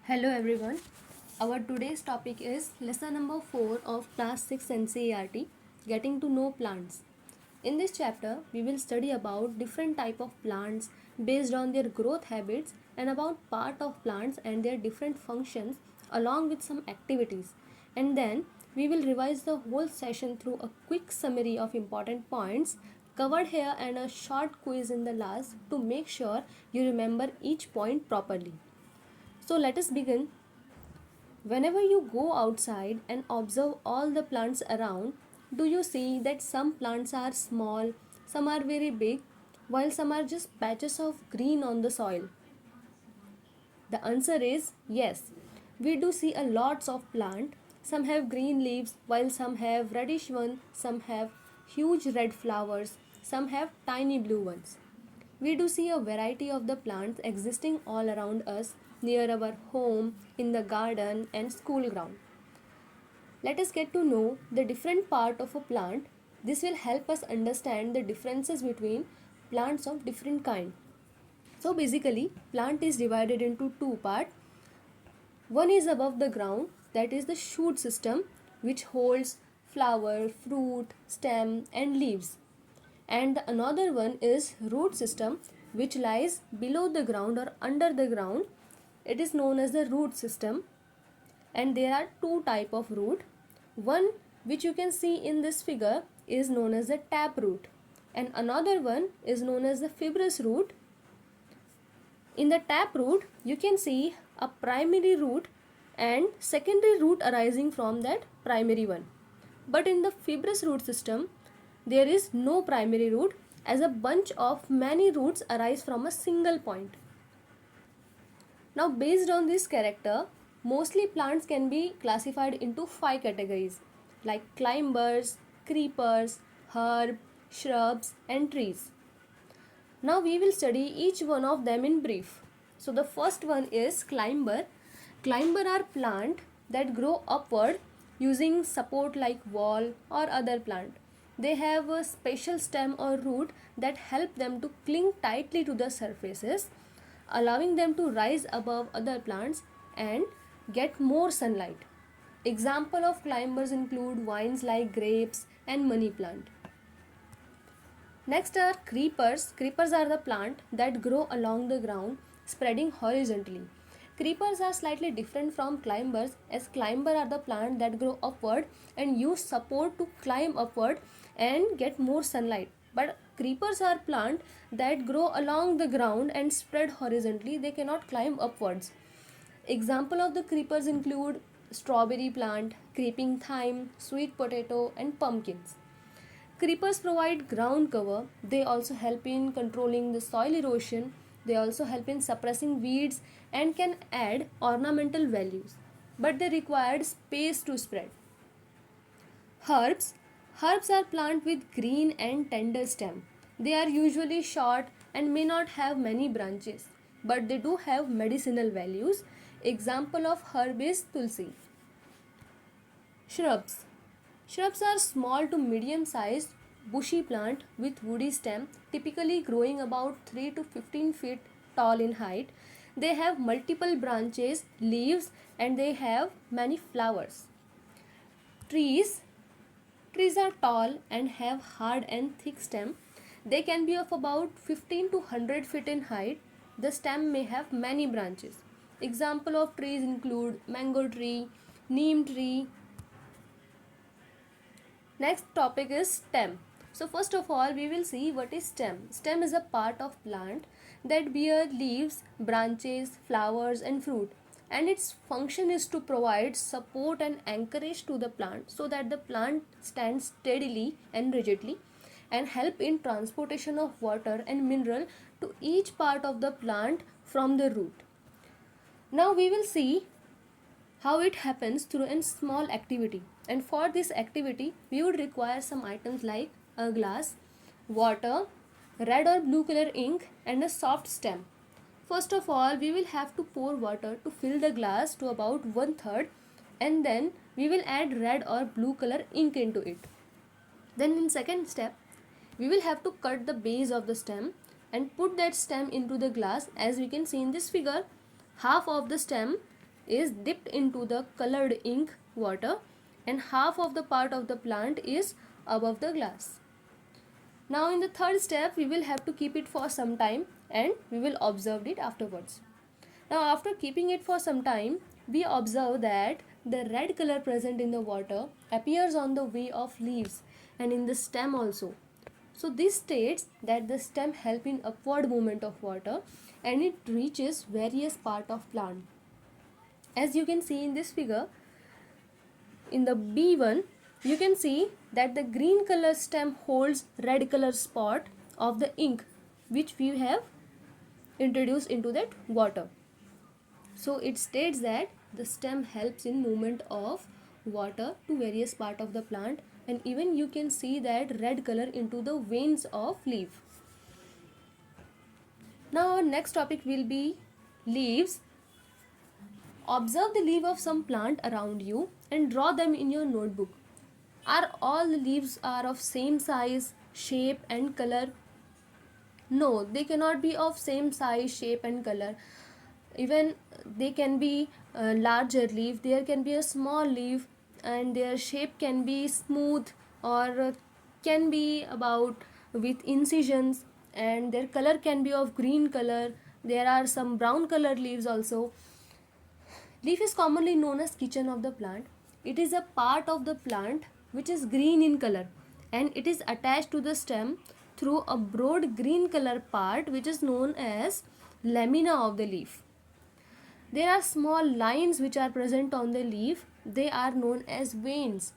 Hello everyone. Our today's topic is lesson number 4 of class 6 NCERT, Getting to Know Plants. In this chapter, we will study about different type of plants based on their growth habits and about part of plants and their different functions along with some activities. And then we will revise the whole session through a quick summary of important points covered here and a short quiz in the last to make sure you remember each point properly. So let us begin. Whenever you go outside and observe all the plants around, do you see that some plants are small, some are very big, while some are just patches of green on the soil? The answer is yes. We do see a lots of plant. Some have green leaves while some have reddish one, some have huge red flowers, some have tiny blue ones. We do see a variety of the plants existing all around us near our home, in the garden and school ground. Let us get to know the different part of a plant. This will help us understand the differences between plants of different kind. So basically, plant is divided into two parts. One is above the ground, that is the shoot system, which holds flower, fruit, stem and leaves. And the another one is root system, which lies below the ground or under the ground. It is known as the root system. And there are two type of root. One which you can see in this figure is known as the tap root, and another one is known as the fibrous root. In the tap root, you can see a primary root and secondary root arising from that primary one. But in the fibrous root system, there is no primary root, as a bunch of many roots arise from a single point. Now, based on this character, mostly plants can be classified into 5 categories like climbers, creepers, herb, shrubs and trees. Now we will study each one of them in brief. So the first one is climber. Climber are plant that grow upward using support like wall or other plant. They have a special stem or root that help them to cling tightly to the surfaces, allowing them to rise above other plants and get more sunlight. Example of climbers include vines like grapes and money plant. Next are creepers. Creepers are the plant that grow along the ground, spreading horizontally. Creepers are slightly different from climbers, as climbers are the plant that grow upward and use support to climb upward and get more sunlight. But creepers are plant that grow along the ground and spread horizontally. They cannot climb upwards. Example of the creepers include strawberry plant, creeping thyme, sweet potato and pumpkins. Creepers provide ground cover. They also help in controlling the soil erosion. They also help in suppressing weeds and can add ornamental values. But they require space to spread. Herbs. Herbs are plants with green and tender stem. They are usually short and may not have many branches, but they do have medicinal values. Example of herb is tulsi. Shrubs. Shrubs are small to medium sized bushy plant with woody stem, typically growing about 3 to 15 feet tall in height. They have multiple branches, leaves and they have many flowers. Trees. Trees are tall and have hard and thick stem. They can be of about 15 to 100 feet in height. The stem may have many branches. Example of trees include mango tree, neem tree. Next topic is stem. So first of all, we will see what is stem. Stem is a part of plant that bear leaves, branches, flowers and fruit, and its function is to provide support and anchorage to the plant so that the plant stands steadily and rigidly, and help in transportation of water and mineral to each part of the plant from the root. Now we will see how it happens through a small activity, and for this activity we would require some items like a glass, water, red or blue color ink and a soft stem. First of all, we will have to pour water to fill the glass to about 1/3, and then we will add red or blue color ink into it. Then in second step, we will have to cut the base of the stem and put that stem into the glass. As we can see in this figure, half of the stem is dipped into the colored ink water and half of the part of the plant is above the glass. Now in the third step, we will have to keep it for some time and we will observe it afterwards. Now after keeping it for some time, we observe that the red color present in the water appears on the way of leaves and in the stem also. So this states that the stem help in upward movement of water and it reaches various part of plant. As you can see in this figure, in the B1, you can see that the green color stem holds red color spot of the ink which we have introduced into that water. So it states that the stem helps in movement of water to various part of the plant, and even you can see that red color into the veins of leaf. Now our next topic will be leaves. Observe the leaf of some plant around you and draw them in your notebook. Are all the leaves are of same size, shape and color? No, they cannot be of same size, shape and color. Even they can be a larger leaf, there can be a small leaf, and their shape can be smooth or can be about with incisions, and their color can be of green color. There are some brown colored leaves also. Leaf is commonly known as kitchen of the plant. It is a part of the plant which is green in color and it is attached to the stem through a broad green color part which is known as lamina of the leaf. There are small lines which are present on the leaf. They are known as veins,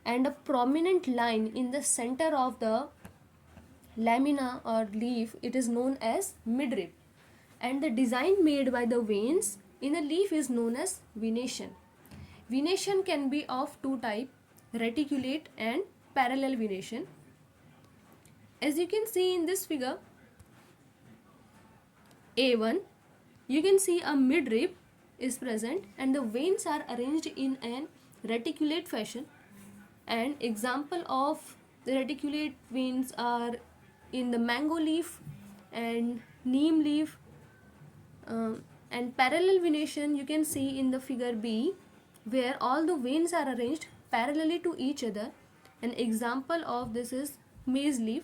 and a prominent line in the center of the lamina or leaf, it is known as midrib, and the design made by the veins in a leaf is known as venation. Venation can be of two types, reticulate and parallel venation. As you can see in this figure A1, you can see a midrib is present and the veins are arranged in an reticulate fashion, and example of the reticulate veins are in the mango leaf and neem leaf. And parallel venation you can see in the figure B, where all the veins are arranged parallelly to each other. An example of this is maize leaf,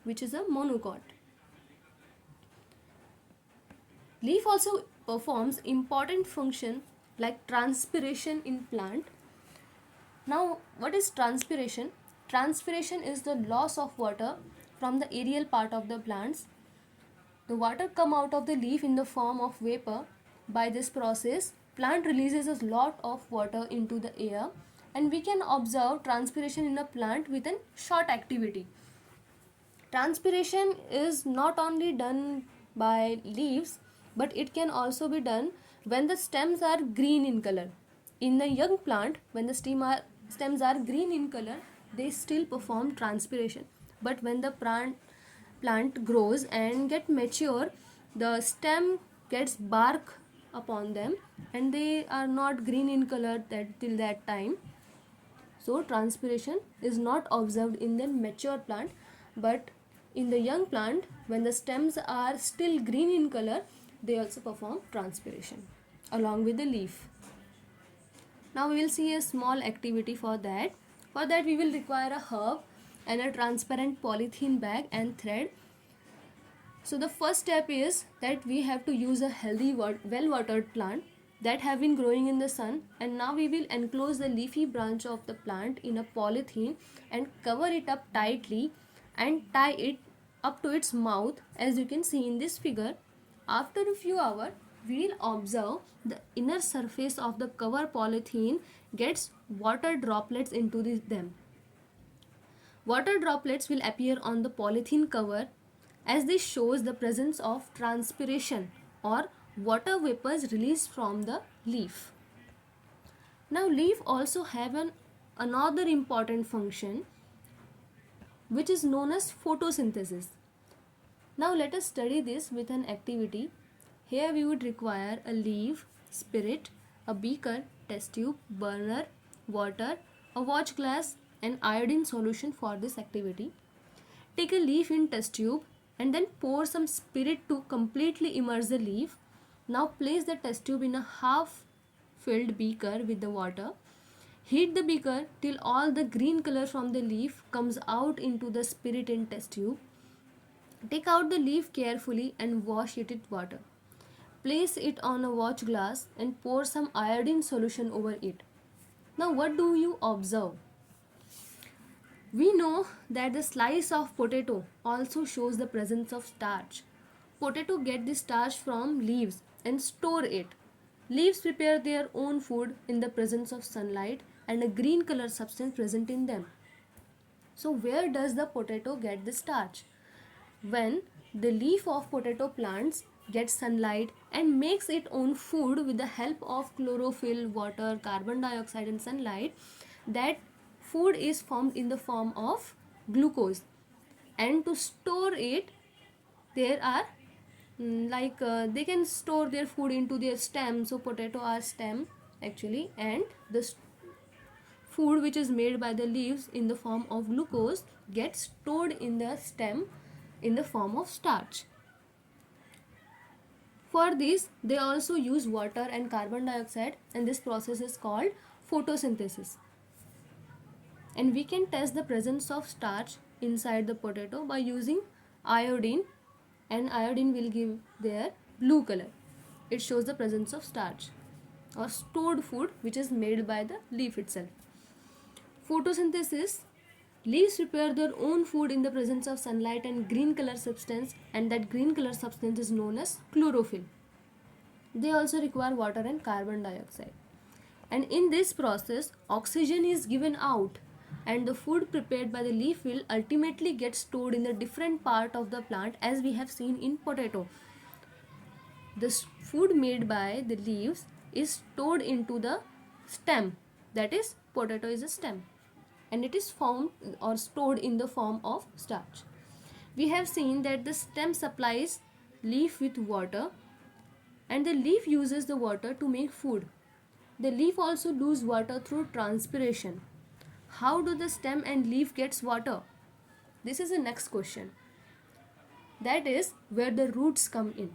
which is a monocot. Leaf also performs important function like transpiration in plant. Now, what is transpiration? Transpiration is the loss of water from the aerial part of the plants. The water come out of the leaf in the form of vapor. By this process, plant releases a lot of water into the air, and we can observe transpiration in a plant with a short activity. Transpiration is not only done by leaves, but it can also be done when the stems are green in color. In the young plant, when the stems are green in color, they still perform transpiration. But when the plant grows and get mature, the stem gets bark upon them and they are not green in color till that time. So transpiration is not observed in the mature plant, but in the young plant, when the stems are still green in color, they also perform transpiration along with the leaf. Now we will see a small activity for that. For that we will require a herb and a transparent polythene bag and thread. So the first step is that we have to use a healthy well-watered plant that have been growing in the sun, and now we will enclose the leafy branch of the plant in a polythene and cover it up tightly and tie it up to its mouth, as you can see in this figure. After a few hours, we will observe the inner surface of the cover polythene gets water droplets into them. Water droplets will appear on the polythene cover, as this shows the presence of transpiration or water vapors released from the leaf. Now leaf also have another important function which is known as photosynthesis. Now let us study this with an activity. Here we would require a leaf, spirit, a beaker, test tube, burner, water, a watch glass and iodine solution for this activity. Take a leaf in test tube and then pour some spirit to completely immerse the leaf. Now place the test tube in a half filled beaker with the water. Heat the beaker till all the green color from the leaf comes out into the spirit in test tube. Take out the leaf carefully and wash it with water. Place it on a watch glass and pour some iodine solution over it. Now what do you observe? We know that the slice of potato also shows the presence of starch. Potato get the starch from leaves and store it. Leaves prepare their own food in the presence of sunlight and a green color substance present in them. So where does the potato get the starch? When the leaf of potato plants gets sunlight and makes its own food with the help of chlorophyll, water, carbon dioxide and sunlight, that food is formed in the form of glucose. And to store it, there are they can store their food into their stem. So potato are stem actually, and the food which is made by the leaves in the form of glucose gets stored in the stem in the form of starch. For this, they also use water and carbon dioxide, and this process is called photosynthesis. And we can test the presence of starch inside the potato by using iodine, and iodine will give their blue color. It shows the presence of starch or stored food which is made by the leaf itself. Photosynthesis, leaves prepare their own food in the presence of sunlight and green color substance, and that green color substance is known as chlorophyll. They also require water and carbon dioxide. And in this process, oxygen is given out, and the food prepared by the leaf will ultimately get stored in the different part of the plant, as we have seen in potato. The food made by the leaves is stored into the stem, that is, potato is a stem, and it is formed or stored in the form of starch. We have seen that the stem supplies leaf with water, and the leaf uses the water to make food. The leaf also lose water through transpiration. How do the stem and leaf gets water? This is the next question. That is where the roots come in.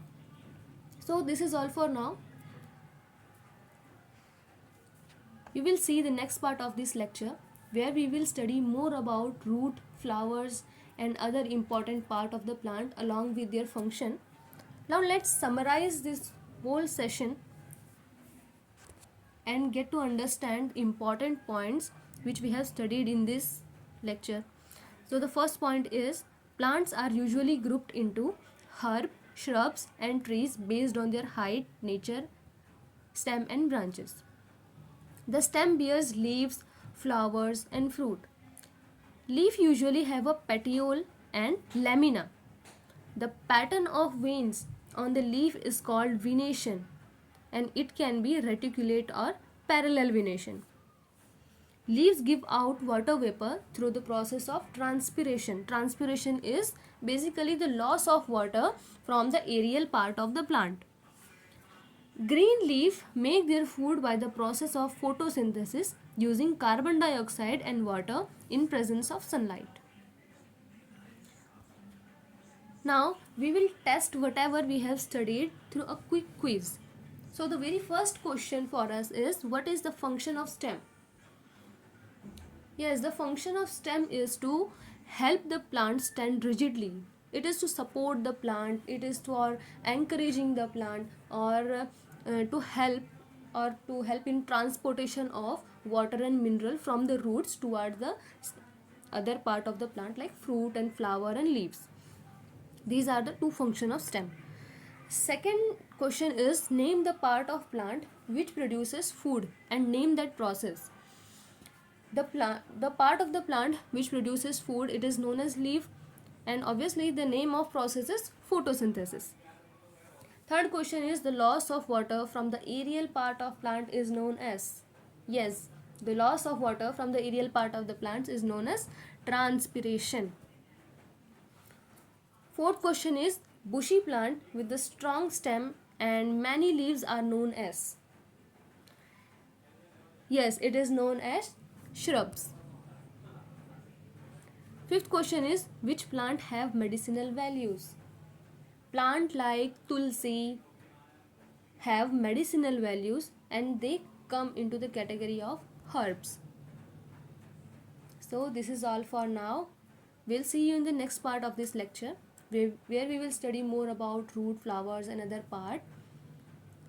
So this is all for now. We will see the next part of this lecture, where we will study more about root, flowers and other important part of the plant along with their function. Now let's summarize this whole session and get to understand important points which we have studied in this lecture. So the first point is, plants are usually grouped into herb, shrubs and trees based on their height, nature, stem and branches. The stem bears leaves, flowers and fruit. Leaf usually have a petiole and lamina. The pattern of veins on the leaf is called venation, and it can be reticulate or parallel venation. Leaves give out water vapor through the process of transpiration. Transpiration is basically the loss of water from the aerial part of the plant. Green leaf make their food by the process of photosynthesis using carbon dioxide and water in presence of sunlight. Now we will test whatever we have studied through a quick quiz. So the very first question for us is, what is the function of stem? Yes, the function of stem is to help the plant stand rigidly. It is to support the plant, it is for encouraging the plant, or to help in transportation of water and mineral from the roots toward the other part of the plant like fruit and flower and leaves. These are the two functions of stem. Second question is, name the part of plant which produces food and name that process. The part of the plant which produces food, it is known as leaf, and obviously the name of process is photosynthesis. Third question is, the loss of water from the aerial part of plant is known as. Yes, the loss of water from the aerial part of the plants is known as transpiration. Fourth question is, bushy plant with the strong stem and many leaves are known as. Yes, it is known as shrubs. Fifth question is, which plant have medicinal values? Plant like tulsi have medicinal values and they come into the category of herbs. So this is all for now. We'll see you in the next part of this lecture where we will study more about root, flowers and other part.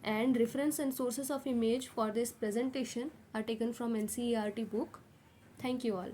And reference and sources of image for this presentation are taken from NCERT book. Thank you all.